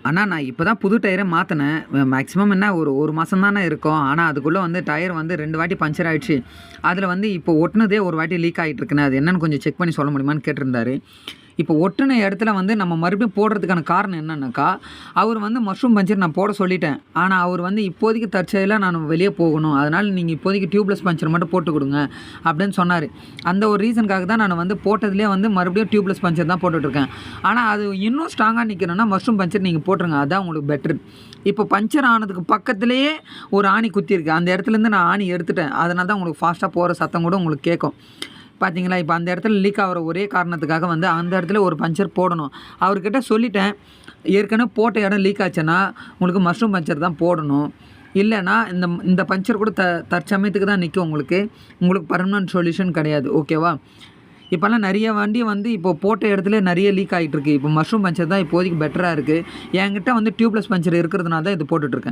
அண்ணா நான் இப்போ தான் புது டயரே மாற்றினேன். மேக்ஸிமம் என்ன ஒரு மாதம் தானே இருக்கும். ஆனால் அதுக்குள்ளே வந்து டயர் வந்து 2 வாட்டி பஞ்சர் ஆகிடுச்சு. அதில் வந்து இப்போ ஒட்டுனதே ஒரு வாட்டி லீக் ஆகிட்டு இருக்குண்ணே. அது என்னென்னு கொஞ்சம் செக் பண்ணி சொல்ல முடியுமான்னு கேட்டிருந்தாரு. இப்போ ஒட்டுன இடத்துல வந்து நம்ம மறுபடியும் போடுறதுக்கான காரணம் என்னன்னாக்கா, அவர் வந்து மஷ்ரூம் பஞ்சர் நான் போட சொல்லிட்டேன். ஆனால் அவர் வந்து இப்போதைக்கு தற்செயலா நான் வெளியே போகணும். அதனால் நீங்கள் இப்போதைக்கு டியூப்லெஸ் பஞ்சர் மட்டும் போட்டு கொடுங்க அப்படின்னு சொன்னார். அந்த ஒரு ரீசனுக்காக தான் நான் வந்து போட்டதுலேயே வந்து மறுபடியும் டியூப்லெஸ் பஞ்சர் தான் போட்டுட்ருக்கேன். ஆனால் அது இன்னும் ஸ்ட்ராங்காக நிற்கணும்னா மஷ்ரூம் பஞ்சர் நீங்கள் போட்டுருங்க. அதுதான் உங்களுக்கு பெட்ரு. இப்போ பஞ்சர் ஆனதுக்கு பக்கத்துலேயே ஒரு ஆணி குத்திருக்கு. அந்த இடத்துலேருந்து நான் ஆணி எடுத்துட்டேன். அதனால தான் உங்களுக்கு ஃபாஸ்ட்டாக போகிற சத்தம் கூட உங்களுக்கு கேட்கும். பார்த்தீங்களா? இப்போ அந்த இடத்துல லீக் ஆகிற ஒரே காரணத்துக்காக வந்து அந்த இடத்துல ஒரு பஞ்சர் போடணும். அவர்கிட்ட சொல்லிட்டேன். ஏற்கனவே போட்ட இடம் லீக் ஆச்சுன்னா உங்களுக்கு மஷ்ரூம் பஞ்சர் தான் போடணும். இல்லைன்னா இந்த பஞ்சர் கூட தற்சமயத்துக்கு தான் நிற்கும் உங்களுக்கு பர்மனன்ட் சொல்யூஷன் கிடையாது. ஓகேவா? இப்போல்லாம் நிறைய வண்டி வந்து இப்போ போட்ட இடத்துல நிறைய லீக் ஆகிட்டு இருக்கு. இப்போ மஷ்ரூம் பஞ்சர் தான் இப்போதைக்கு பெட்டராக இருக்குது. என்கிட்ட வந்து டியூப்லெஸ் பஞ்சர் இருக்கிறதுனால தான் இது போட்டுட்ருக்கேன்.